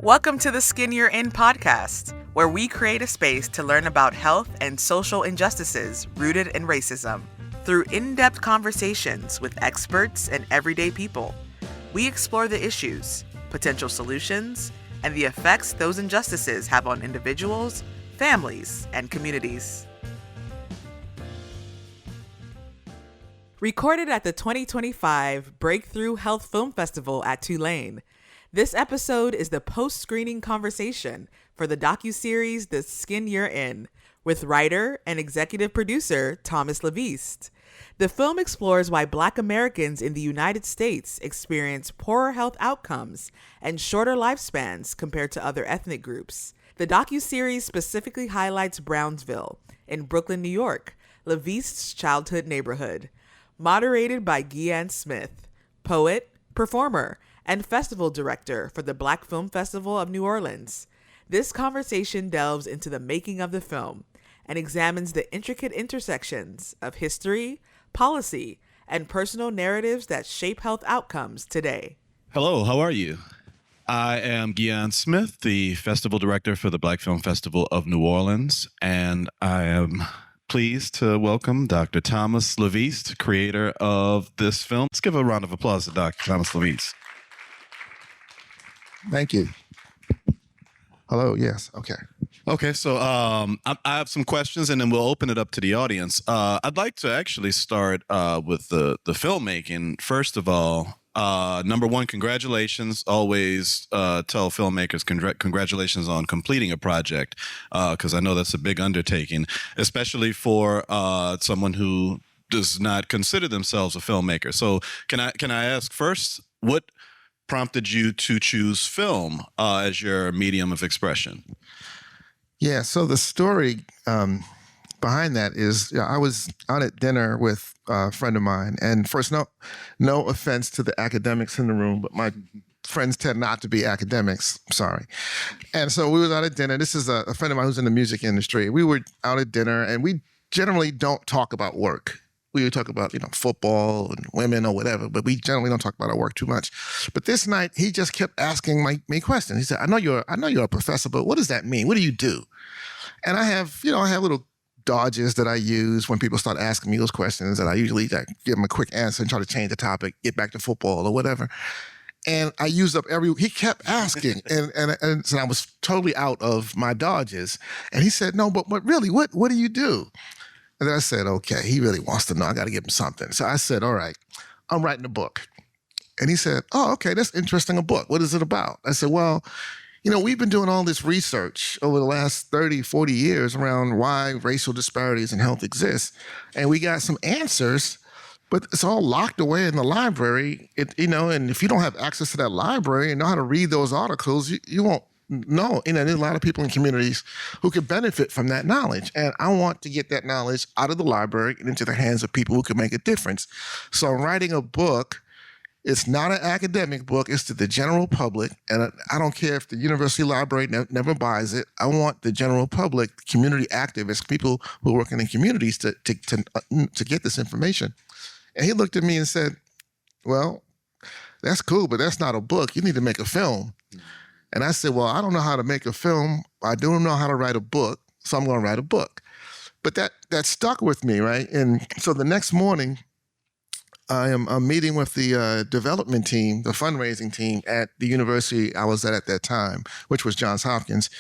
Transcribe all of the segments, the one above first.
Welcome to the Skin You're In podcast, where we create a space to learn about health and social injustices rooted in racism. Through in-depth conversations with experts and everyday people, we explore the issues, potential solutions, and the effects those injustices have on individuals, families, and communities. Recorded at the 2025 Breakthrough Health Film Festival at Tulane, this episode is the post-screening conversation for the docuseries The Skin You're In, with writer and executive producer Thomas LaVeist. The film explores why Black Americans in the United States experience poorer health outcomes and shorter lifespans compared to other ethnic groups. The docuseries specifically highlights Brownsville in Brooklyn, New York, LaVeist's childhood neighborhood. Moderated by Gian Smith, poet, performer, and festival director for the Black Film Festival of New Orleans. This conversation delves into the making of the film and examines the intricate intersections of history, policy, and personal narratives that shape health outcomes today. Hello, how are you? I am Gian Smith, the festival director for the Black Film Festival of New Orleans, and I am pleased to welcome Dr. Thomas LaVeist, creator of this film. Let's give a round of applause to Dr. Thomas LaVeist. Thank you. Hello, yes, okay. Okay, so I have some questions and then we'll open it up to the audience. I'd like to actually start with the filmmaking. First of all, number one, congratulations. Always tell filmmakers congratulations on completing a project, because I know that's a big undertaking, especially for someone who does not consider themselves a filmmaker. So can I ask first, what prompted you to choose film as your medium of expression? Yeah, so the story behind that is, I was out at dinner with a friend of mine, and first, no offense to the academics in the room, but my friends tend not to be academics, sorry. And so we was out at dinner. This is a friend of mine who's in the music industry. We were out at dinner, and we generally don't talk about work. We would talk about, football and women or whatever, but we generally don't talk about our work too much. But this night, he just kept asking me questions. He said, I know you're a professor, but what does that mean? What do you do? And I have little dodges that I use when people start asking me those questions, and I usually give them a quick answer and try to change the topic, get back to football or whatever. And I used up he kept asking, and so I was totally out of my dodges. And he said, no, but really, what do you do? And then I said, okay, he really wants to know. I got to give him something. So I said, all right, I'm writing a book. And he said, oh, okay, that's interesting, a book. What is it about? I said, well, we've been doing all this research over the last 30, 40 years around why racial disparities in health exist. And we got some answers, but it's all locked away in the library. And if you don't have access to that library and know how to read those articles, you won't know. There's a lot of people in communities who could benefit from that knowledge. And I want to get that knowledge out of the library and into the hands of people who can make a difference. So I'm writing a book. It's not an academic book. It's to the general public. And I don't care if the university library never buys it. I want the general public, community activists, people who are working in communities to get this information. And he looked at me and said, well, that's cool, but that's not a book. You need to make a film. And I said, well, I don't know how to make a film. I don't know how to write a book, so I'm going to write a book. But that stuck with me, right? And so the next morning, I'm meeting with the development team, the fundraising team at the university I was at that time, which was Johns Hopkins.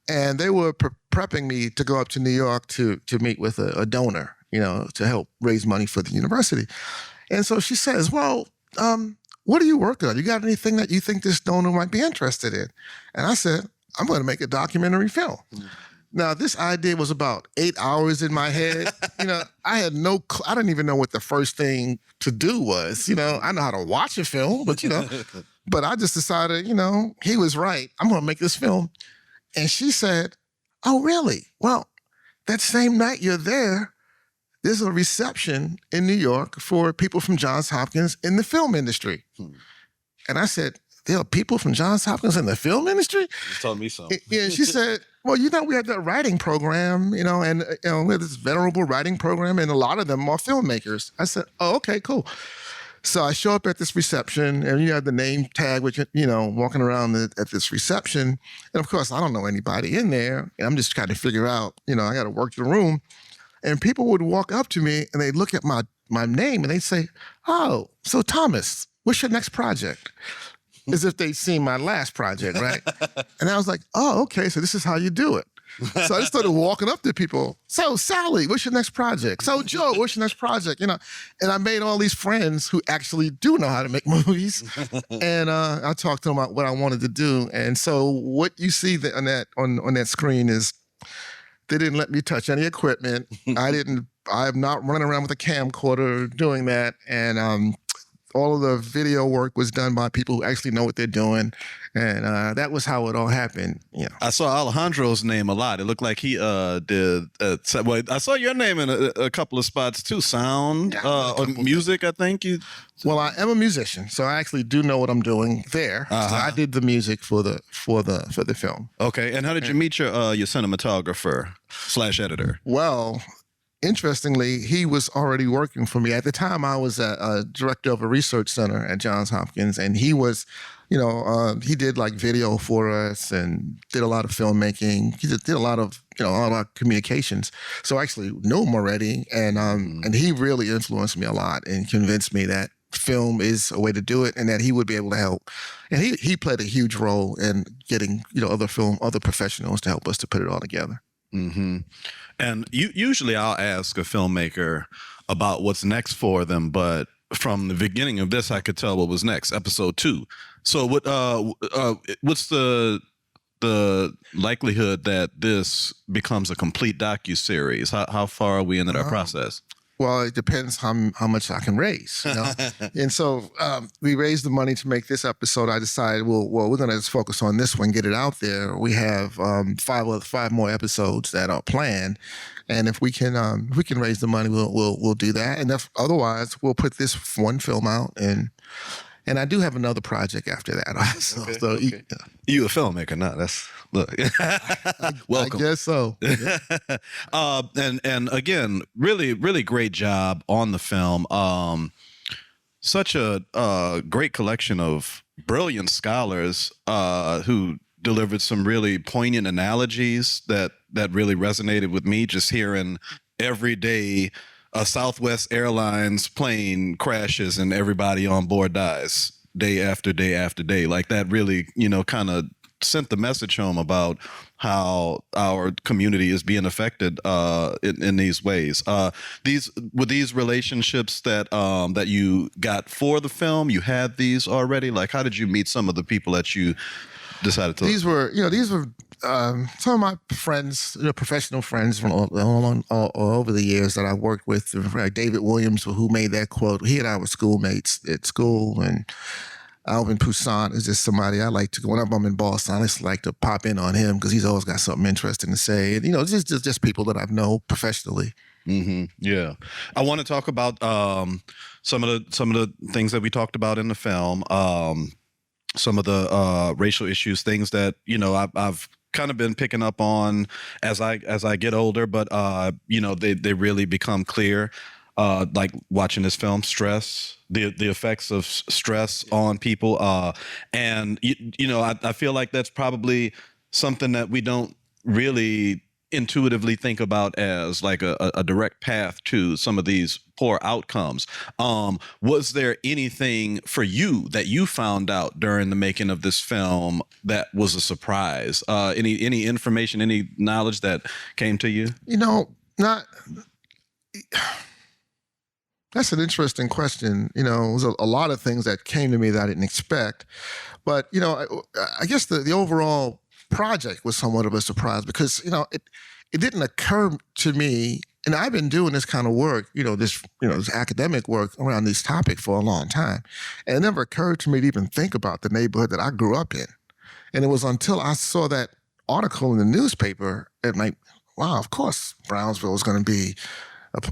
And they were prepping me to go up to New York to meet with a donor, to help raise money for the university. And so she says, well, what are you working on? You got anything that you think this donor might be interested in? And I said, I'm going to make a documentary film. Now, this idea was about 8 hours in my head. I had I didn't even know what the first thing to do was. I know how to watch a film, but, but I just decided, he was right. I'm going to make this film. And she said, oh, really? Well, that same night you're there's a reception in New York for people from Johns Hopkins in the film industry. And I said, there are people from Johns Hopkins in the film industry? You told me so. Yeah, and she said, well, we have that writing program, and we have this venerable writing program, and a lot of them are filmmakers. I said, oh, okay, cool. So I show up at this reception, and you have the name tag, which, walking around at this reception. And of course, I don't know anybody in there. And I'm just trying to figure out, I got to work the room. And people would walk up to me and they'd look at my name and they'd say, "Oh, so Thomas, what's your next project?" As if they'd seen my last project, right? And I was like, "Oh, okay, so this is how you do it." So I just started walking up to people. "So Sally, what's your next project? So Joe, what's your next project?" And I made all these friends who actually do know how to make movies. And I talked to them about what I wanted to do. And so what you see on that screen is they didn't let me touch any equipment. I'm not running around with a camcorder doing that. And all of the video work was done by people who actually know what they're doing. And that was how it all happened. Yeah. I saw Alejandro's name a lot. It looked like he did. I saw your name in a couple of spots too. Sound, or music, I think you. Well, I am a musician, so I actually do know what I'm doing there. So I did the music for the film. Okay, and how did you meet your cinematographer / editor? Well, interestingly, he was already working for me. At the time, I was a director of a research center at Johns Hopkins, and he was, he did like video for us and did a lot of filmmaking. He did a lot of, all our communications. So I actually knew him already, and he really influenced me a lot and convinced me that film is a way to do it and that he would be able to help. And he played a huge role in getting, other professionals to help us to put it all together. Mm-hmm. And usually I'll ask a filmmaker about what's next for them, but from the beginning of this, I could tell what was next, episode 2. So what's the likelihood that this becomes a complete docuseries? How far are we into that process? Well, it depends how much I can raise. And so we raised the money to make this episode. I decided, well, we're going to just focus on this one, get it out there. We have 5 more episodes that are planned, and if we can raise the money, we'll do that. And if otherwise, we'll put this one film out, and I do have another project after that. Okay. You a filmmaker? No, that's. Look, welcome. I guess so. And again, really, really great job on the film. Such a great collection of brilliant scholars who delivered some really poignant analogies that really resonated with me. Just hearing every day a Southwest Airlines plane crashes and everybody on board dies day after day after day. Like that really, kind of sent the message home about how our community is being affected in these ways. These relationships that you got for the film, you had these already. Like, how did you meet some of the people that you decided to? These were some of my friends, professional friends from all over the years that I worked with. David Williams, who made that quote. He and I were schoolmates at school, and Alvin Poussaint is just somebody I like to, whenever I'm in Boston, I just like to pop in on him because he's always got something interesting to say. And, just people that I've known professionally. Mm-hmm. Yeah. I want to talk about some of the things that we talked about in the film, some of the racial issues, things that, I've kind of been picking up on as I get older, but, they really become clear. Like watching this film, stress, the effects of stress on people. And, I feel like that's probably something that we don't really intuitively think about as like a direct path to some of these poor outcomes. Was there anything for you that you found out during the making of this film that was a surprise? Any information, any knowledge that came to you? That's an interesting question. It was a lot of things that came to me that I didn't expect. But, I guess the overall project was somewhat of a surprise because, it didn't occur to me, and I've been doing this kind of work, this academic work around these topics for a long time. And it never occurred to me to even think about the neighborhood that I grew up in. And it was until I saw that article in the newspaper, and like, wow, of course, Brownsville is going to be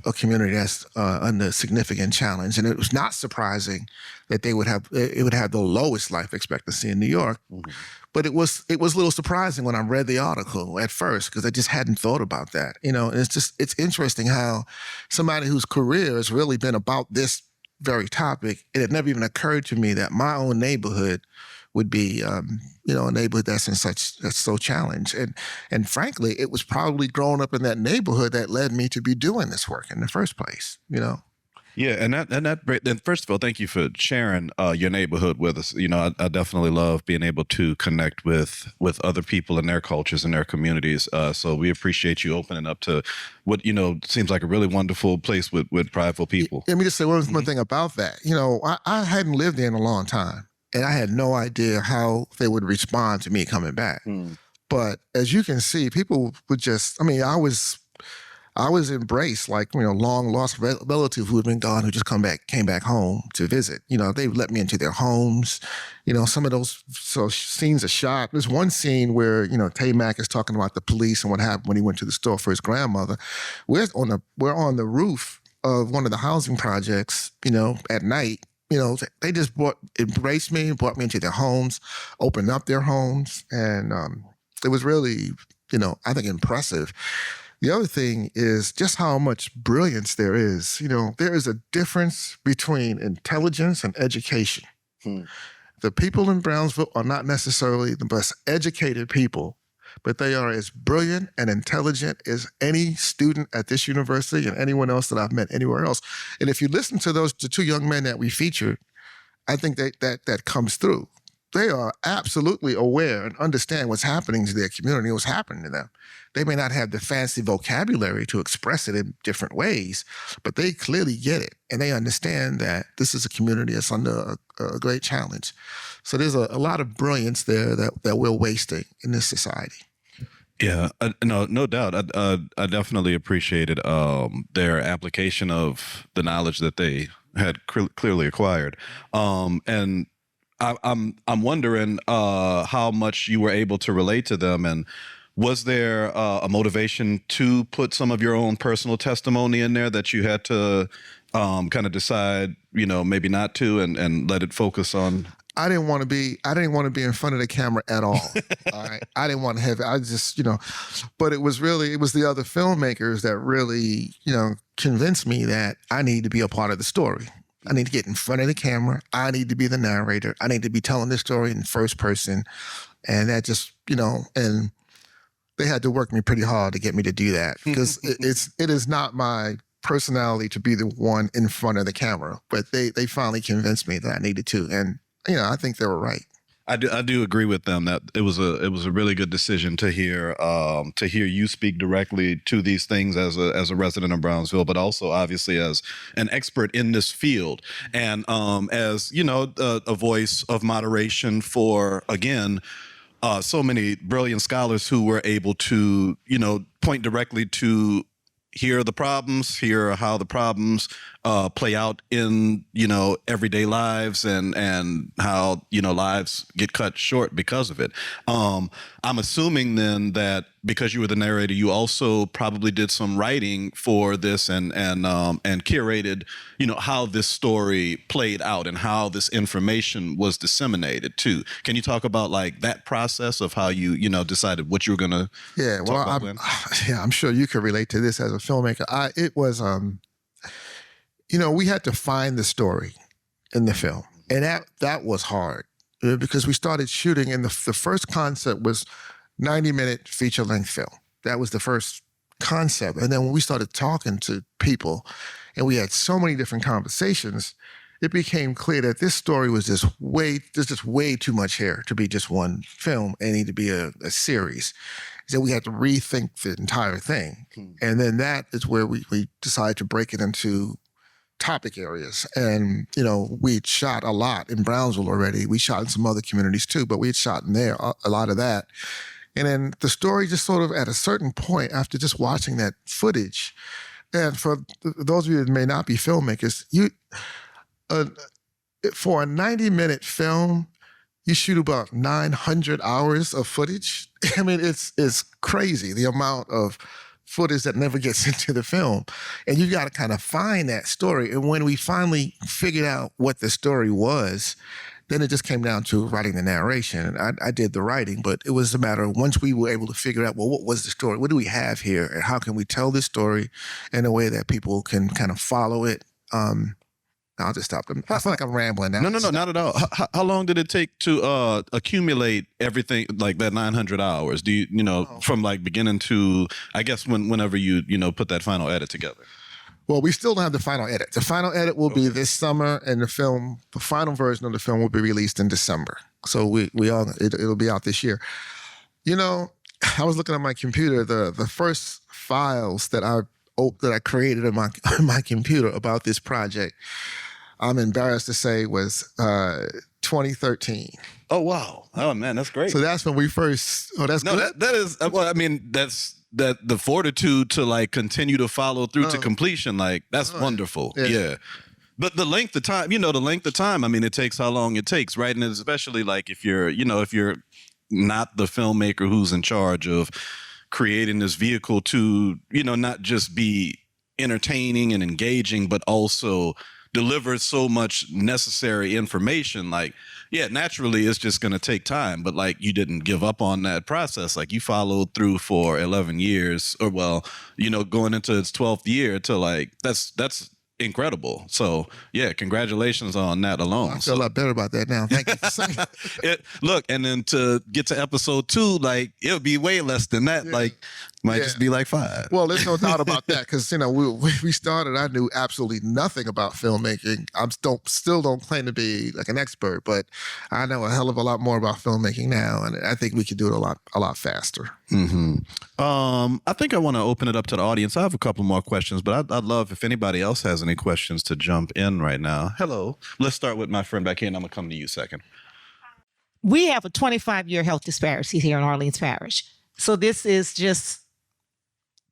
a community that's under significant challenge, and it was not surprising that it would have the lowest life expectancy in New York. Mm-hmm. But it was a little surprising when I read the article at first because I just hadn't thought about that. And it's interesting how somebody whose career has really been about this very topic, it had never even occurred to me that my own neighborhood would be, a neighborhood that's so challenged. And frankly, it was probably growing up in that neighborhood that led me to be doing this work in the first place, Yeah, and first of all, thank you for sharing your neighborhood with us. I definitely love being able to connect with other people and their cultures and their communities. So we appreciate you opening up to what seems like a really wonderful place with prideful people. Let me just say one thing about that. I hadn't lived there in a long time, and I had no idea how they would respond to me coming back. But as you can see, people would just. I was embraced like, long lost relative who had been gone, who just came back home to visit. They let me into their homes. Some of those scenes are shot. There's one scene where, Tay Mack is talking about the police and what happened when he went to the store for his grandmother. We're on the roof of one of the housing projects, at night. They just embraced me, brought me into their homes, opened up their homes. And it was really, I think impressive. The other thing is just how much brilliance there is. There is a difference between intelligence and education. The people in Brownsville are not necessarily the best educated people, but they are as brilliant and intelligent as any student at this university and anyone else that I've met anywhere else. And if you listen to the two young men that we featured, I think that comes through. They are absolutely aware and understand what's happening to their community, what's happening to them. They may not have the fancy vocabulary to express it in different ways, but they clearly get it. And they understand that this is a community that's under a great challenge. So there's a lot of brilliance there that we're wasting in this society. Yeah, no doubt. I definitely appreciated their application of the knowledge that they had clearly acquired. And I'm wondering how much you were able to relate to them, and was there a motivation to put some of your own personal testimony in there that you had to kind of decide, maybe not to, and let it focus on? I didn't want to be in front of the camera at all. All right. I didn't want to have it. I just, but it was the other filmmakers that really, convinced me that I need to be a part of the story. I need to get in front of the camera. I need to be the narrator. I need to be telling this story in first person. And that just, and they had to work me pretty hard to get me to do that, because it is not my personality to be the one in front of the camera. But they finally convinced me that I needed to. And, I think they were right. I do agree with them that it was a really good decision to hear you speak directly to these things as a resident of Brownsville, but also obviously as an expert in this field, and as a voice of moderation for, again, so many brilliant scholars who were able to point directly to here are the problems, here are how the problems play out in, everyday lives, and how, lives get cut short because of it. I'm assuming then that because you were the narrator, you also probably did some writing for this and curated, how this story played out and how this information was disseminated too. Can you talk about like that process of how you, decided what you were going to talk about? I'm sure you could relate to this as a filmmaker. It was, we had to find the story in the film, and that was hard because we started shooting, and the first concept was 90-minute feature-length film. That was the first concept. And then when we started talking to people and we had so many different conversations, it became clear that this story was there's just way too much here to be just one film. It needed to be a series. So we had to rethink the entire thing. And then that is where we decided to break it into topic areas. And, we'd shot a lot in Brownsville already. We shot in some other communities too, but we had shot in there a lot of that. And then the story just sort of at a certain point, after just watching that footage, and for those of you that may not be filmmakers, for a 90-minute film, you shoot about 900 hours of footage. I mean, it's crazy, the amount of footage that never gets into the film. And you got to kind of find that story. And when we finally figured out what the story was, then it just came down to writing the narration. And I did the writing, but it was a matter of once we were able to figure out, well, what was the story? What do we have here? And how can we tell this story in a way that people can kind of follow it? I'll just stop. I feel like I'm rambling now. No, not at all. How long did it take to accumulate everything like that 900 hours? Do you from like beginning to, I guess whenever you put that final edit together? Well, we still don't have the final edit. The final edit will be this summer, and the final version of the film will be released in December. So it'll be out this year. I was looking at my computer. The first files that I created on my computer about this project, I'm embarrassed to say, was 2013. Oh wow! Oh man, that's great. So that's when we first. Oh, that's good. That is. Well, I mean, that's the fortitude to like continue to follow through to completion. Like that's wonderful. Yeah. But the length of time, I mean, it takes how long it takes, right? And especially like if you're not the filmmaker who's in charge of creating this vehicle to, not just be entertaining and engaging, but also deliver so much necessary information. Like, yeah, naturally it's just going to take time, but like you didn't give up on that process. Like you followed through for 11 years or going into its 12th year to like, that's incredible. So yeah, congratulations on that alone. I feel a lot better about that now. Thank you for saying it. Look, and then to get to episode 2, like it'll be way less than that. Yeah. Like might just be like 5. Well, there's no doubt about that because we started. I knew absolutely nothing about filmmaking. I still don't claim to be like an expert, but I know a hell of a lot more about filmmaking now, and I think we could do it a lot faster. Mm-hmm. I think I want to open it up to the audience. I have a couple more questions, but I'd love if anybody else has any questions to jump in right now. Hello. Let's start with my friend back here, and I'm going to come to you second. We have a 25-year health disparity here in Orleans Parish. So this is just,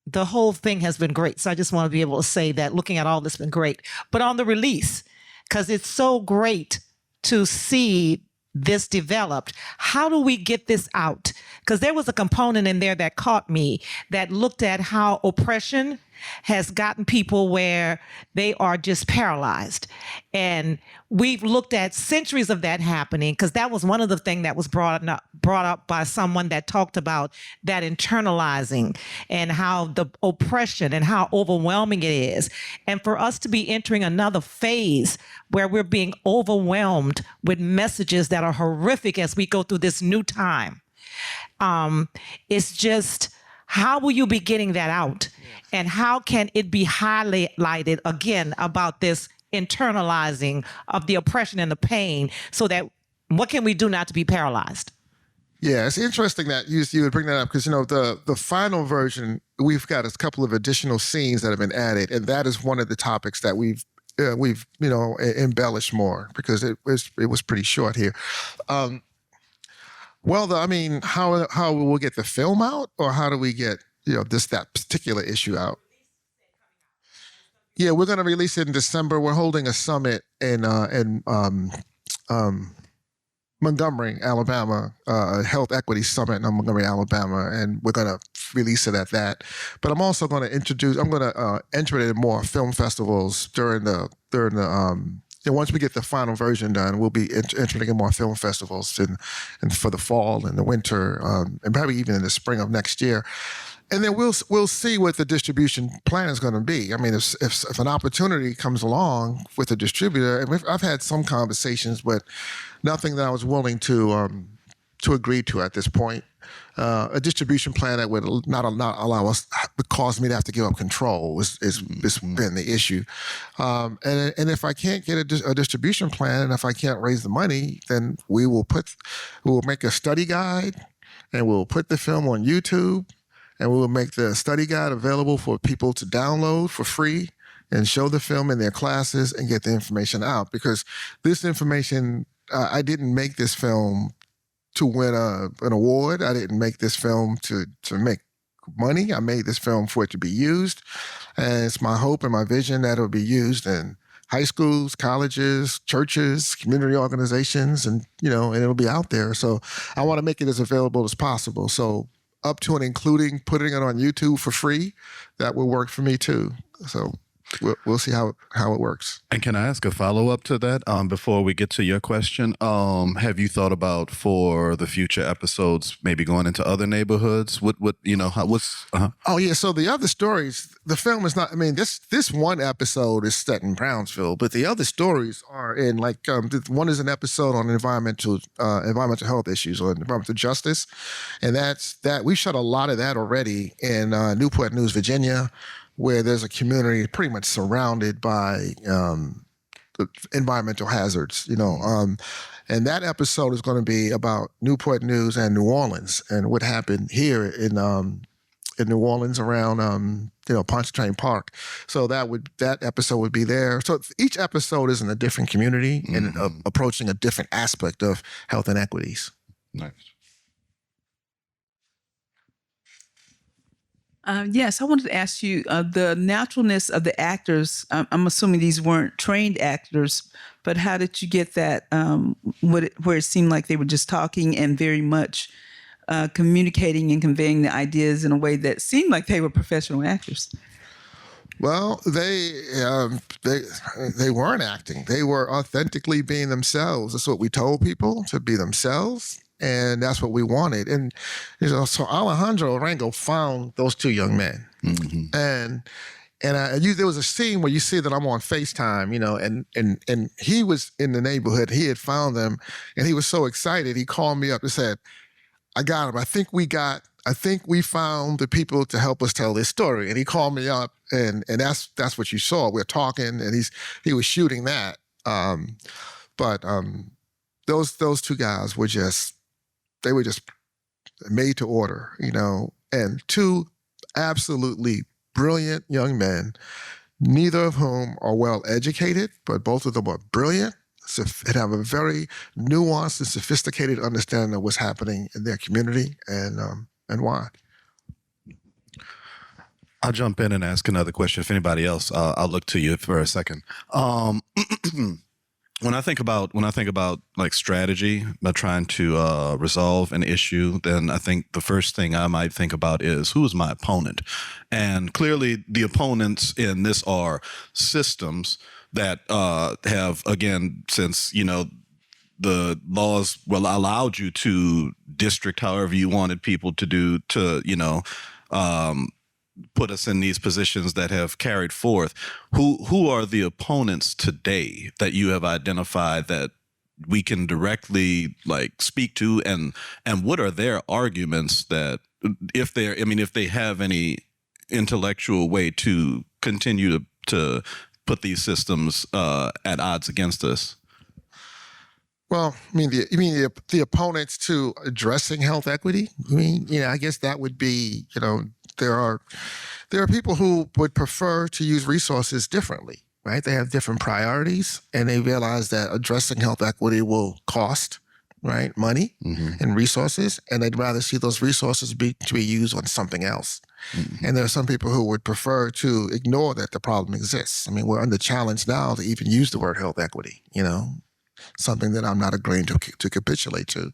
the whole thing has been great. So I just want to be able to say that looking at all this has been great. But on the release, because it's so great to see this developed, how do we get this out? Because there was a component in there that caught me that looked at how oppression has gotten people where they are just paralyzed. And we've looked at centuries of that happening, because that was one of the things that was brought up by someone that talked about that internalizing and how the oppression and how overwhelming it is. And for us to be entering another phase where we're being overwhelmed with messages that are horrific as we go through this new time, it's just, how will you be getting that out? And how can it be highlighted again about this internalizing of the oppression and the pain, so that what can we do not to be paralyzed? Yeah, it's interesting that you would bring that up, because the final version, we've got a couple of additional scenes that have been added, and that is one of the topics that we've embellished more, because it was pretty short here. How we'll get the film out, or how do we get that particular issue out? Yeah, we're going to release it in December. We're holding a summit in Montgomery, Alabama, a health equity summit in Montgomery, Alabama, and we're going to release it at that. But I'm also going to enter it in more film festivals once we get the final version done, we'll be entering in more film festivals and for the fall and the winter, and probably even in the spring of next year. And then we'll see what the distribution plan is going to be. I mean, if an opportunity comes along with a distributor, and I've had some conversations, but nothing that I was willing to agree to at this point. A distribution plan that would not allow us, would cause me to have to give up control is been the issue. And if I can't get a distribution plan, and if I can't raise the money, then we will make a study guide, and we'll put the film on YouTube, and we will make the study guide available for people to download for free and show the film in their classes and get the information out. Because this information, I didn't make this film to win an award. I didn't make this film to make money. I made this film for it to be used. And it's my hope and my vision that it'll be used in high schools, colleges, churches, community organizations, and it'll be out there. So I want to make it as available as possible. So up to and including putting it on YouTube for free, that will work for me too. So we'll see how it works. And can I ask a follow-up to that before we get to your question? Have you thought about for the future episodes maybe going into other neighborhoods? Oh yeah, so the other stories, the film is not, I mean, this one episode is set in Brownsville, but the other stories are in one is an episode on environmental health issues or environmental justice. And we shot a lot of that already in Newport News, Virginia, where there's a community pretty much surrounded by environmental hazards, and that episode is going to be about Newport News and New Orleans and what happened here in New Orleans around Pontchartrain Park. So that episode would be there. So each episode is in a different community and approaching a different aspect of health inequities. Nice. Yes, I wanted to ask you the naturalness of the actors. I'm assuming these weren't trained actors, but how did you get that? Where it seemed like they were just talking and very much communicating and conveying the ideas in a way that seemed like they were professional actors. Well, they weren't acting. They were authentically being themselves. That's what we told people, to be themselves. And that's what we wanted. And so Alejandro Arango found those two young men. Mm-hmm. And there was a scene where you see that I'm on FaceTime, and he was in the neighborhood. He had found them, and he was so excited. He called me up and said, "I got him. I think we found the people to help us tell this story." And he called me up, and that's what you saw. We're talking, and he was shooting that. But those two guys were just made to order, and two absolutely brilliant young men, neither of whom are well educated, but both of them are brilliant and have a very nuanced and sophisticated understanding of what's happening in their community and why. I'll jump in and ask another question. If anybody else, I'll look to you for a second. When I think about like strategy, about trying to resolve an issue, then I think the first thing I might think about is, who is my opponent? And clearly the opponents in this are systems that have, again, since, the laws allowed you to district however you wanted people to do to, put us in these positions that have carried forth. Who are the opponents today that you have identified that we can directly speak to, and what are their arguments that if they have any intellectual way to continue to put these systems at odds against us? Well, you mean the opponents to addressing health equity? I guess that would be, there are people who would prefer to use resources differently, right? They have different priorities, and they realize that addressing health equity will cost, right, money and resources, and they'd rather see those resources to be used on something else. Mm-hmm. And there are some people who would prefer to ignore that the problem exists. We're under challenge now to even use the word health equity, something that I'm not agreeing to capitulate to.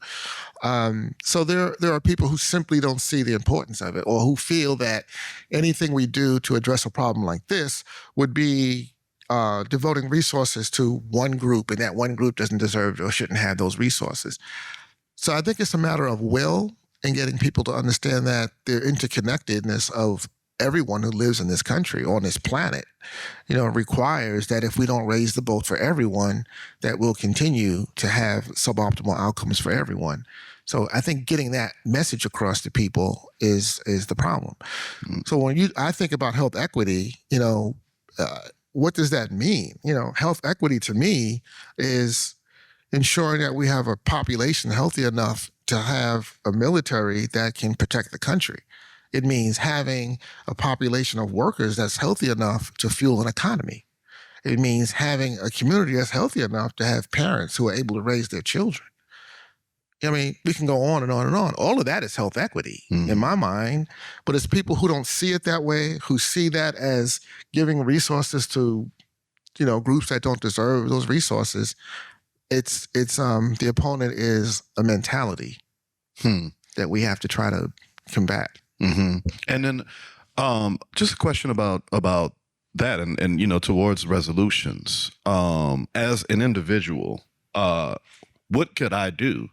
So there are people who simply don't see the importance of it, or who feel that anything we do to address a problem like this would be devoting resources to one group, and that one group doesn't deserve or shouldn't have those resources. So I think it's a matter of will and getting people to understand that the interconnectedness of everyone who lives in this country, on this planet, requires that if we don't raise the boat for everyone, that we'll continue to have suboptimal outcomes for everyone. So I think getting that message across to people is the problem. Mm-hmm. So when I think about health equity, what does that mean? Health equity to me is ensuring that we have a population healthy enough to have a military that can protect the country. It means having a population of workers that's healthy enough to fuel an economy. It means having a community that's healthy enough to have parents who are able to raise their children. We can go on and on and on. All of that is health equity in my mind, but it's people who don't see it that way, who see that as giving resources to, groups that don't deserve those resources. It's the opponent is a mentality that we have to try to combat. Mm-hmm. And then just a question about that and towards resolutions, as an individual, what could I do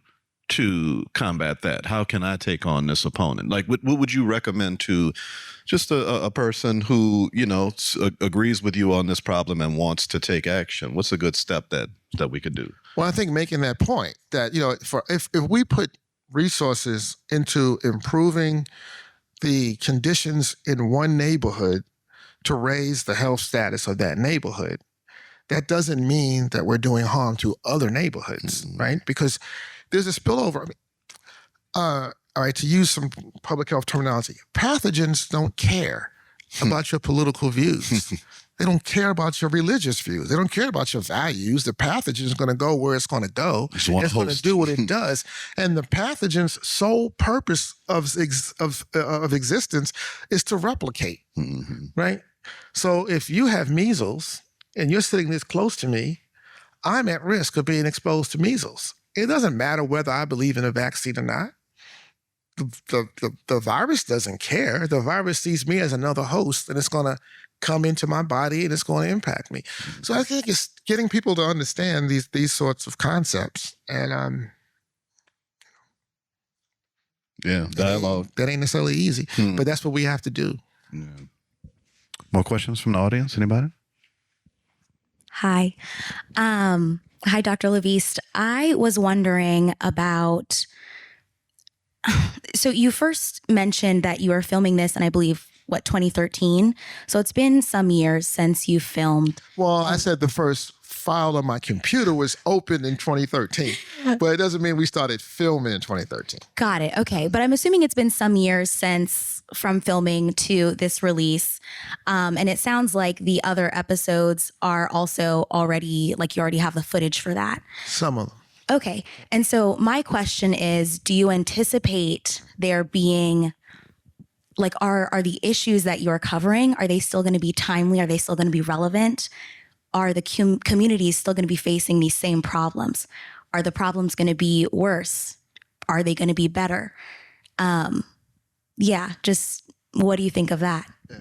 to combat that? How can I take on this opponent? Like, what would you recommend to just a person who, agrees with you on this problem and wants to take action? What's a good step that we could do? Well, I think making that point that, if we put resources into improving the conditions in one neighborhood to raise the health status of that neighborhood, that doesn't mean that we're doing harm to other neighborhoods, right? Because there's a spillover. All right, to use some public health terminology, pathogens don't care about your political views. They don't care about your religious views. They don't care about your values. The pathogen is going to go where it's going to go. It's going to do what it does. And the pathogen's sole purpose of existence is to replicate, right? So if you have measles and you're sitting this close to me, I'm at risk of being exposed to measles. It doesn't matter whether I believe in a vaccine or not. The virus doesn't care. The virus sees me as another host, and it's going to come into my body and it's going to impact me. So I think it's getting people to understand these sorts of concepts. And dialogue. That ain't necessarily easy, but that's what we have to do. Yeah. More questions from the audience? Anybody? Hi. Hi, Dr. LaVeist. I was wondering about, so you first mentioned that you were filming this, and I believe, 2013? So it's been some years since you filmed. Well, I said the first file on my computer was opened in 2013, but it doesn't mean we started filming in 2013. Got it. Okay. But I'm assuming it's been some years since from filming to this release. And it sounds like the other episodes are also already, like you already have the footage for that. Some of them. Okay. And so my question is, do you anticipate there being, like, are the issues that you're covering, are they still going to be timely? Are they still going to be relevant? Are the communities still going to be facing these same problems? Are the problems going to be worse? Are they going to be better? Just what do you think of that? Yeah.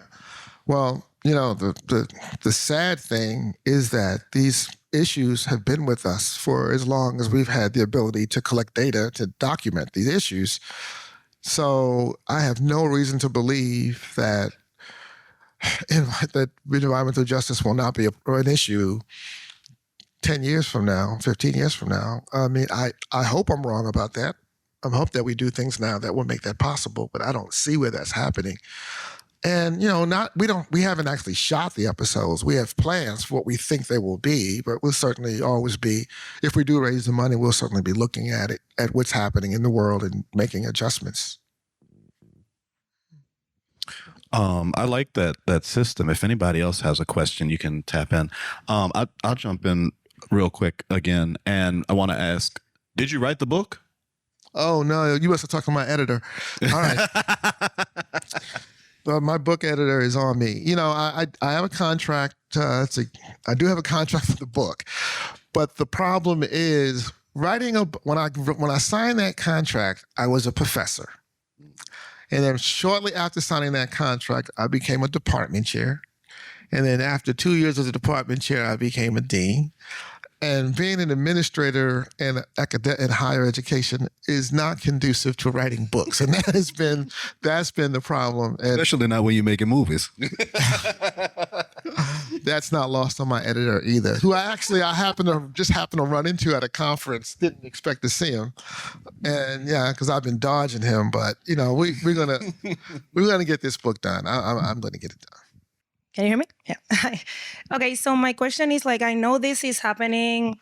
Well, the sad thing is that these issues have been with us for as long as we've had the ability to collect data to document these issues. So I have no reason to believe that environmental justice will not be an issue 10 years from now, 15 years from now. I mean, I hope I'm wrong about that. I hope that we do things now that will make that possible, but I don't see where that's happening. And, we haven't actually shot the episodes. We have plans for what we think they will be, but we'll certainly always be, if we do raise the money, we'll certainly be looking at it, at what's happening in the world and making adjustments. I like that system. If anybody else has a question, you can tap in. I'll jump in real quick again, and I want to ask, did you write the book? Oh, no, you must have talked to my editor. All right. My book editor is on me. I have a contract. I do have a contract for the book, but the problem is when I signed that contract, I was a professor. And then shortly after signing that contract, I became a department chair. And then after 2 years as a department chair, I became a dean. And being an administrator in higher education is not conducive to writing books. And that's been the problem. And especially not when you're making movies. That's not lost on my editor either, who I happened to run into at a conference. Didn't expect to see him. And because I've been dodging him, but we're gonna get this book done. I'm gonna get it done. Can you hear me? Yeah. Okay, so my question is, I know this is happening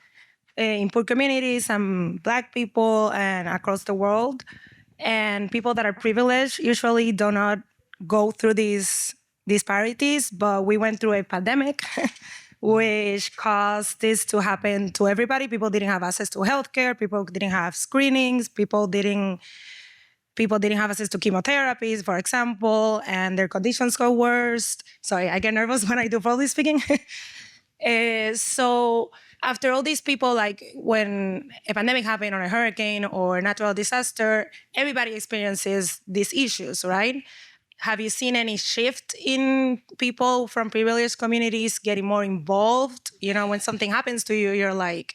in poor communities and Black people and across the world. And people that are privileged usually do not go through these disparities, but we went through a pandemic which caused this to happen to everybody. People didn't have access to healthcare. People didn't have screenings. People didn't have access to chemotherapies, for example, and their conditions got worse. Sorry, I get nervous when I do public speaking. So after all these people, when a pandemic happened or a hurricane or a natural disaster, everybody experiences these issues, right? have you seen any shift in people from privileged communities getting more involved? When something happens to you, you're like,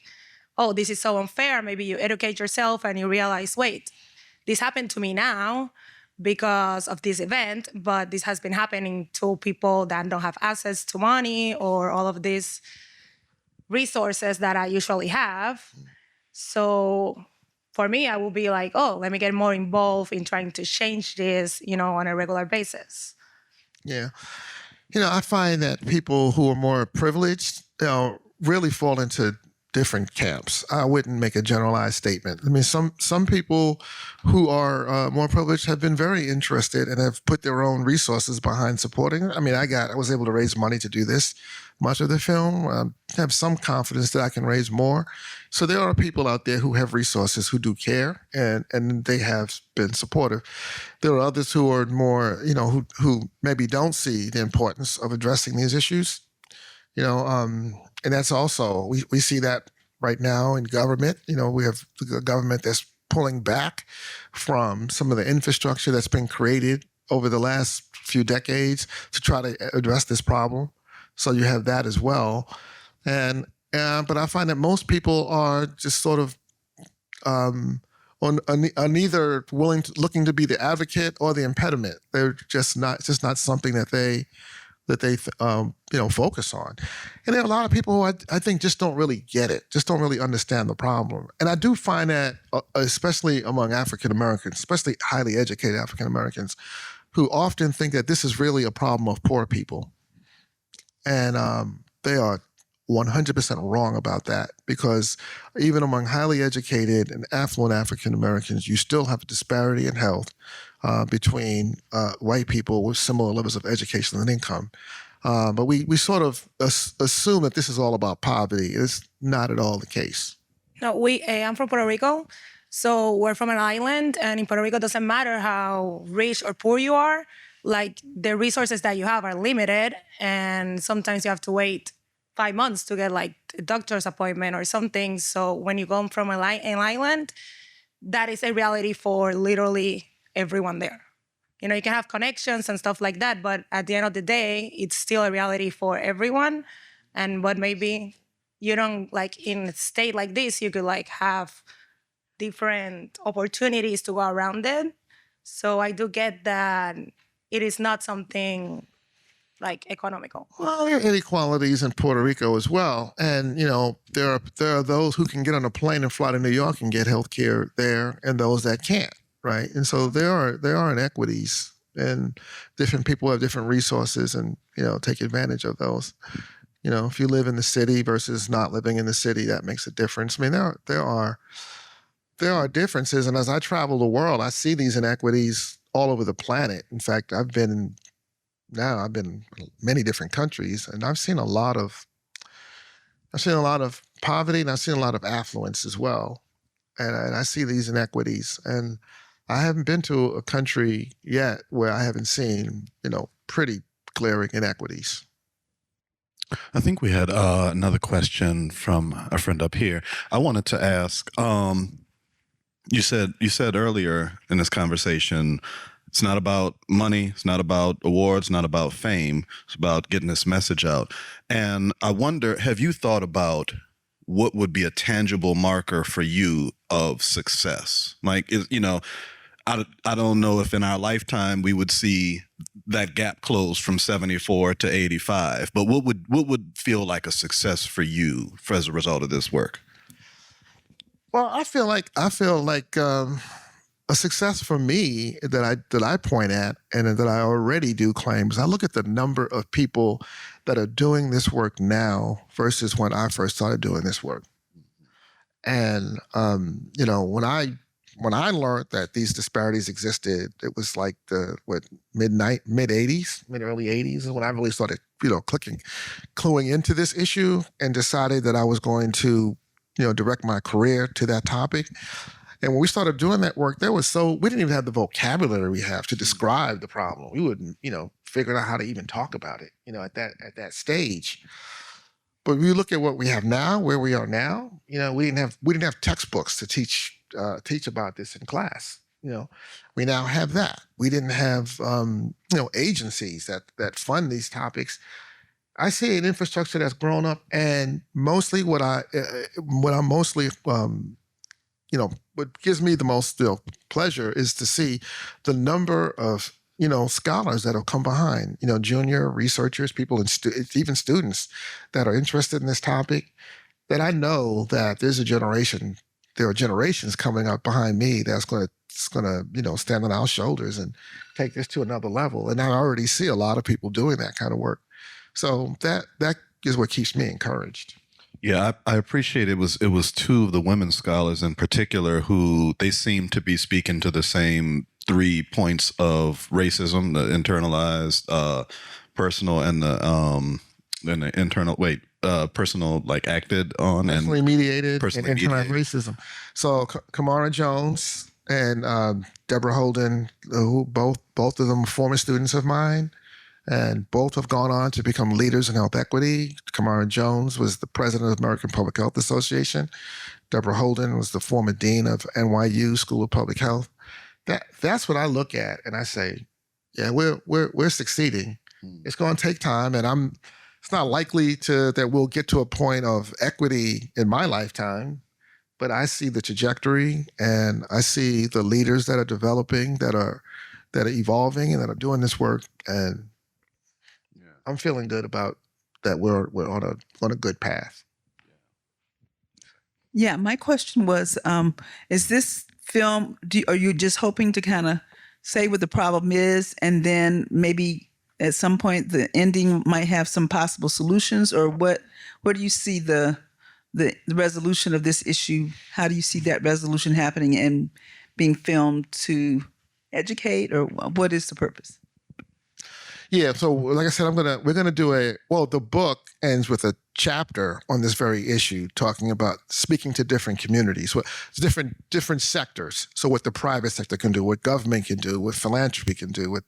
oh, this is so unfair. Maybe you educate yourself and you realize, wait, this happened to me now because of this event, but this has been happening to people that don't have access to money or all of these resources that I usually have. So for me, I will be like, oh, let me get more involved in trying to change this, on a regular basis. Yeah. I find that people who are more privileged, really fall into different camps. I wouldn't make a generalized statement. I mean, some people who are more privileged have been very interested and have put their own resources behind supporting it. I mean, I was able to raise money to do this much of the film. Have some confidence that I can raise more. So there are people out there who have resources, who do care, and they have been supportive. There are others who are more, who maybe don't see the importance of addressing these issues. And that's also, we see that right now in government. We have the government that's pulling back from some of the infrastructure that's been created over the last few decades to try to address this problem. So you have that as well. But I find that most people are just sort of are neither looking to be the advocate or the impediment. They're just not something that they focus on. And there are a lot of people who I think just don't really get it, just don't really understand the problem. And I do find that, especially among African Americans, especially highly educated African Americans, who often think that this is really a problem of poor people. And they are 100% wrong about that, because even among highly educated and affluent African Americans, you still have a disparity in health between white people with similar levels of education and income. But we sort of assume that this is all about poverty. It's not at all the case. No, I'm from Puerto Rico, so we're from an island, and in Puerto Rico, it doesn't matter how rich or poor you are. Like, the resources that you have are limited, and sometimes you have to wait 5 months to get like a doctor's appointment or something. So when you come from an island, that is a reality for literally everyone there. You can have connections and stuff like that, but at the end of the day, it's still a reality for everyone. But maybe you don't, like, in a state like this, you could like have different opportunities to go around it. So I do get that it is not something like economical. Well, there are inequalities in Puerto Rico as well. And, there are those who can get on a plane and fly to New York and get health care there, and those that can't, right? And so there are inequities, and different people have different resources and, take advantage of those. If you live in the city versus not living in the city, that makes a difference. I mean, there are differences. And as I travel the world, I see these inequities all over the planet. In fact, I've been in many different countries, and I've seen a lot of poverty, and I've seen a lot of affluence as well. And I see these inequities. And I haven't been to a country yet where I haven't seen, pretty glaring inequities. I think we had another question from a friend up here. I wanted to ask, you said earlier in this conversation, it's not about money, it's not about awards, not about fame, it's about getting this message out. And I wonder, have you thought about what would be a tangible marker for you of success? Like, I don't know if in our lifetime we would see that gap close from 74 to 85, but what would feel like a success for you as a result of this work? Well, I feel like a success for me that I point at, and that I already do claim, is I look at the number of people that are doing this work now versus when I first started doing this work. And when I learned that these disparities existed, it was like the mid 80s, mid early 80s is when I really started cluing into this issue, and decided that I was going to direct my career to that topic. And when we started doing that work, we didn't even have the vocabulary we have to describe the problem. We wouldn't, figure out how to even talk about it, at that stage. But when you look at what we have now, where we are now, we didn't have textbooks to teach about this in class. We now have that. We didn't have agencies that fund these topics. I see an infrastructure that's grown up, and mostly what I'm mostly what gives me the most pleasure is to see the number of scholars that have come behind, junior researchers, people, and even students that are interested in this topic. That I know that there are generations coming up behind me that's going to stand on our shoulders and take this to another level. And I already see a lot of people doing that kind of work. So that is what keeps me encouraged. Yeah, I appreciate it was two of the women scholars in particular who they seem to be speaking to the same 3 points of racism: the internalized, personal, and the internal. Personal, like acted on, personally and mediated, personally and internalized mediated. racism. So Kamara Jones and Deborah Holden, who both of them are former students of mine. And both have gone on to become leaders in health equity. Kamara Jones was the president of the American Public Health Association. Deborah Holden was the former dean of NYU School of Public Health. That's what I look at, and I say, yeah, we're succeeding. It's going to take time, and it's not likely that we'll get to a point of equity in my lifetime. But I see the trajectory, and I see the leaders that are developing, that are evolving, and that are doing this work, and I'm feeling good about that. We're on a good path. Yeah, my question was, is this film, are you just hoping to kind of say what the problem is, and then maybe at some point the ending might have some possible solutions, or where do you see the resolution of this issue? How do you see that resolution happening and being filmed to educate, or what is the purpose? Yeah, so like I said, we're gonna do the book ends with a chapter on this very issue, talking about speaking to different communities, different sectors. So what the private sector can do, what government can do, what philanthropy can do, what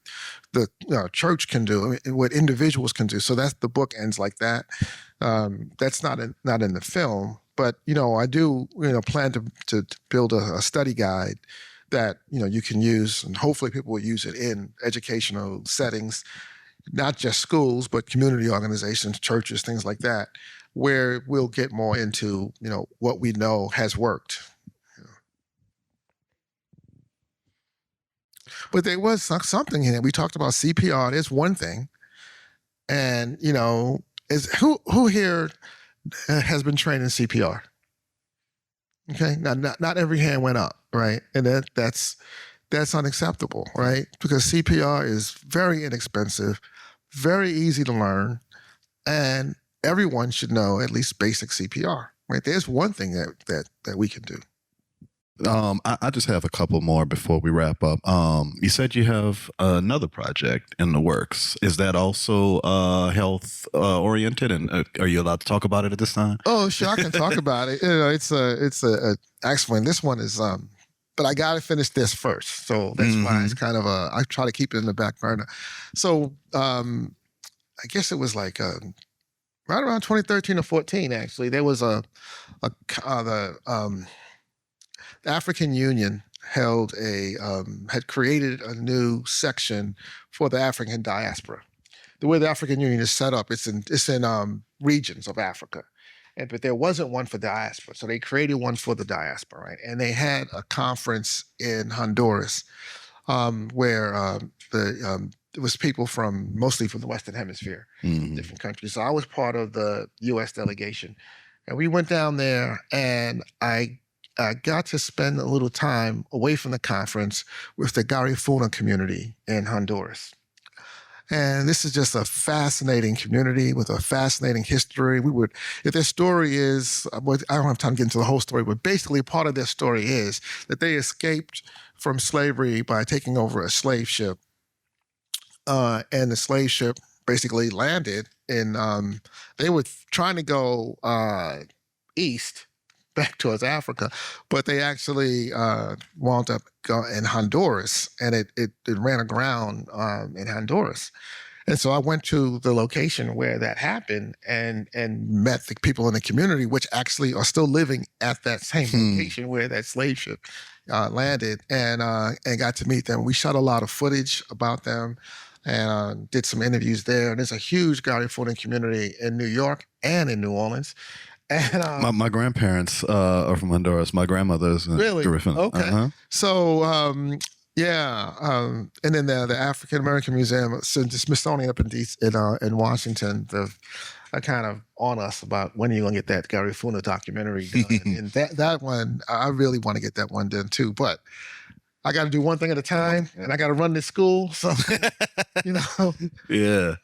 the church can do, what individuals can do. So the book ends like that. That's not in the film, but I do plan to build a study guide that you can use, and hopefully people will use it in educational settings, not just schools, but community organizations, churches, things like that, where we'll get more into what we know has worked. But there was something in it. We talked about CPR. There's one thing, and is who here has been trained in CPR? Okay, now not every hand went up, right? And that's unacceptable, right? Because CPR is very inexpensive, very easy to learn, and everyone should know at least basic CPR, right? There's one thing that we can do. I just have a couple more before we wrap up. You said you have another project in the works. Is that also health oriented, and are you allowed to talk about it at this time? Oh, sure, I can talk about it. It's excellent. This one is but I got to finish this first. So that's why it's kind of I try to keep it in the back burner. So I guess it was like right around 2013 or 14, actually, there was the African Union had created a new section for the African diaspora. The way the African Union is set up, it's in regions of Africa. But there wasn't one for diaspora. So they created one for the diaspora, right? And they had a conference in Honduras where it was people mostly from the Western Hemisphere, different countries. So I was part of the U.S. delegation. And we went down there, and I got to spend a little time away from the conference with the Garifuna community in Honduras. And this is just a fascinating community with a fascinating history. If their story is, I don't have time to get into the whole story, but basically part of their story is that they escaped from slavery by taking over a slave ship. And the slave ship basically landed they were trying to go east, back towards Africa, but they actually wound up in Honduras, and it ran aground in Honduras. And so I went to the location where that happened and met the people in the community, which actually are still living at that same location where that slave ship landed, and got to meet them. We shot a lot of footage about them and did some interviews there. And there's a huge Garifuna community in New York and in New Orleans. And My grandparents are from Honduras. My grandmother's really Garifuna. okay. So and then the African American Museum, so the Smithsonian up in Washington, are kind of on us about when are you going to get that Garifuna documentary done. And that one, I really want to get that one done too. But I got to do one thing at a time, and I got to run this school. So, Yeah.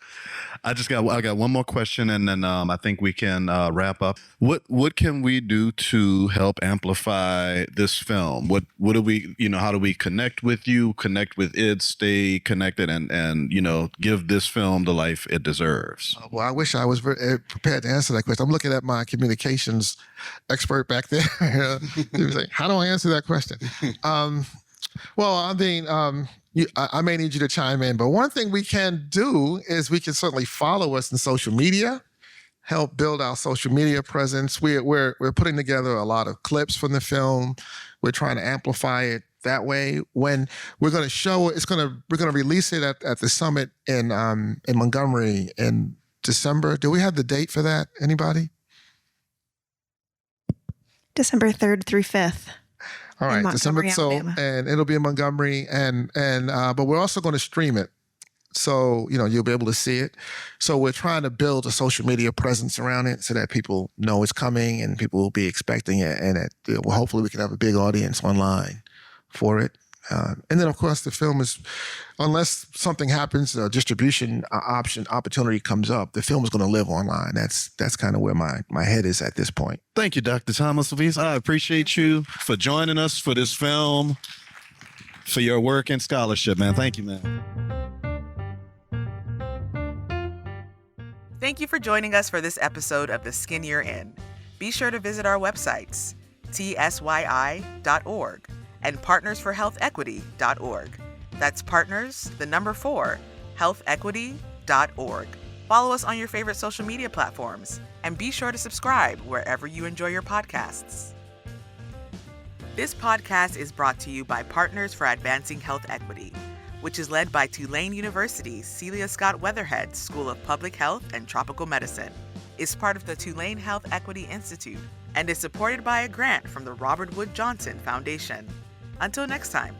I got one more question, and then I think we can wrap up. What can we do to help amplify this film? What do we, how do we connect with you, connect with it, stay connected, and give this film the life it deserves? Well, I wish I was prepared to answer that question. I'm looking at my communications expert back there. He was like, how do I answer that question? Well, I mean, I may need you to chime in, but one thing we can do is we can certainly follow us in social media, help build our social media presence. We're putting together a lot of clips from the film. We're trying to amplify it that way. When we're going to show it, we're going to release it at the summit in Montgomery in December. Do we have the date for that? Anybody? December 3rd through 5th. All right, December. And it'll be in Montgomery, but we're also going to stream it, so you'll be able to see it. So we're trying to build a social media presence around it so that people know it's coming and people will be expecting it, and hopefully we can have a big audience online for it. And then, of course, the film is, unless something happens, a distribution opportunity comes up, the film is going to live online. That's kind of where my head is at this point. Thank you, Dr. Thomas LaVeist. I appreciate you for joining us for this film, for your work and scholarship, man. Thank you, man. Thank you for joining us for this episode of The Skin You're In. Be sure to visit our websites, tsyi.org and partnersforhealthequity.org. That's partners, 4, healthequity.org. Follow us on your favorite social media platforms, and be sure to subscribe wherever you enjoy your podcasts. This podcast is brought to you by Partners for Advancing Health Equity, which is led by Tulane University's Celia Scott Weatherhead School of Public Health and Tropical Medicine, is part of the Tulane Health Equity Institute, and is supported by a grant from the Robert Wood Johnson Foundation. Until next time.